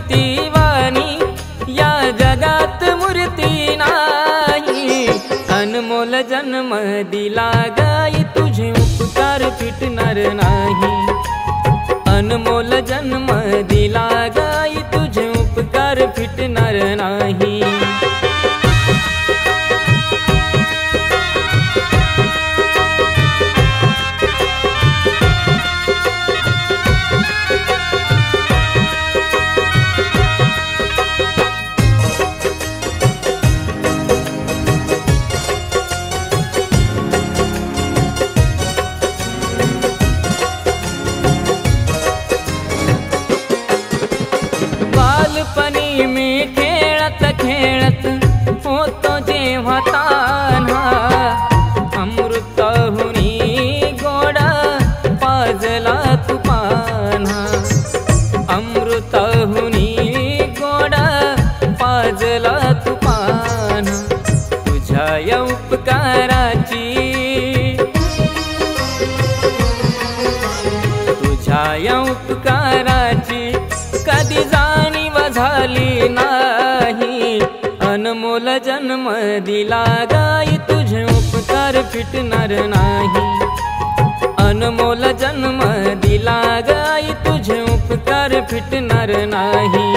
मूर्तिवाणी या जगात मूर्ती नाही। अनमोल जन्म दिला गाई तुझे उपकार फिटणार नाही। अनमोल जन्म दिला गाई तुझे उपकार फिटणार नाही। बालपणी मी खेळत खेळत होतो जेव्हा तान्हा, अमृताहुनी गोड पाजला तू पान्हा। अमृताहुनी गोड पाजला तू पान्हा। तुझ्या या उपकाराची तुझ्या या उपकाराची कधी जाणीव झाली नाही। अनमोल जन्म दिला गाई तुझे उपकार फिटणार नाही। अनमोल जन्म दिला गाई तुझे उपकार फिटणार नाही।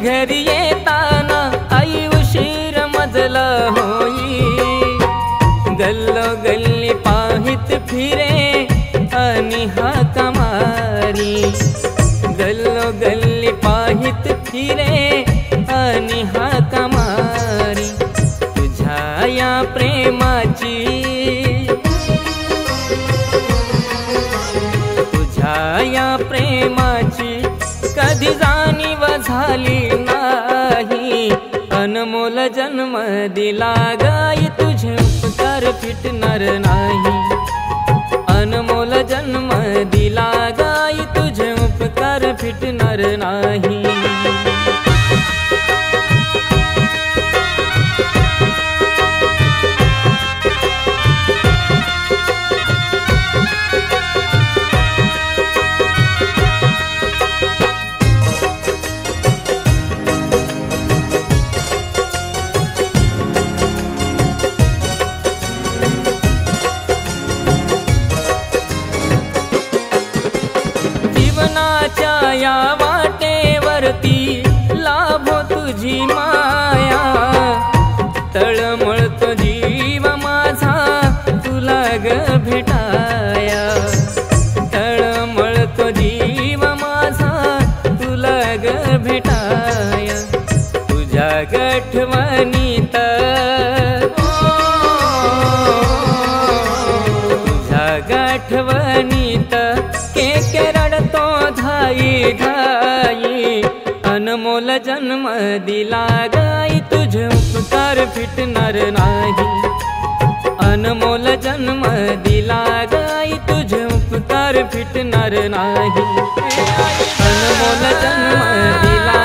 घरी येताना आई उशीर मजला होई। गल्लोगल्ली पाहित फिरे आणि हाका मारी। गल्लोगल्ली पाहित फिरे आणि हाका मारी। तुझ्या या प्रेमाची तुझ्या या प्रेमाची कधी जाणीव झाली नाही। अनमोल जन्म दिला गाई तुझे उपकार फिटणार नाही। अनमोल जन्म दिला गाई तुझे उपकार फिटणार नाही। या वाटेवरती लाभो तुझी माया। तळमळतो जीव माझा तुला ग भेटाया। तळमळतो जीव माझा तुला ग भेटाया। तुझ्या गठवणीत तुझ्या गठवणीत के रडतो धाई घाई। अनमोल जन्म दिला गाई तुझे उपकार फिटणार नाही। अनमोल जन्म दिला गाई तुझे उपकार फिटणार नाही। अनमोल जन्म दिला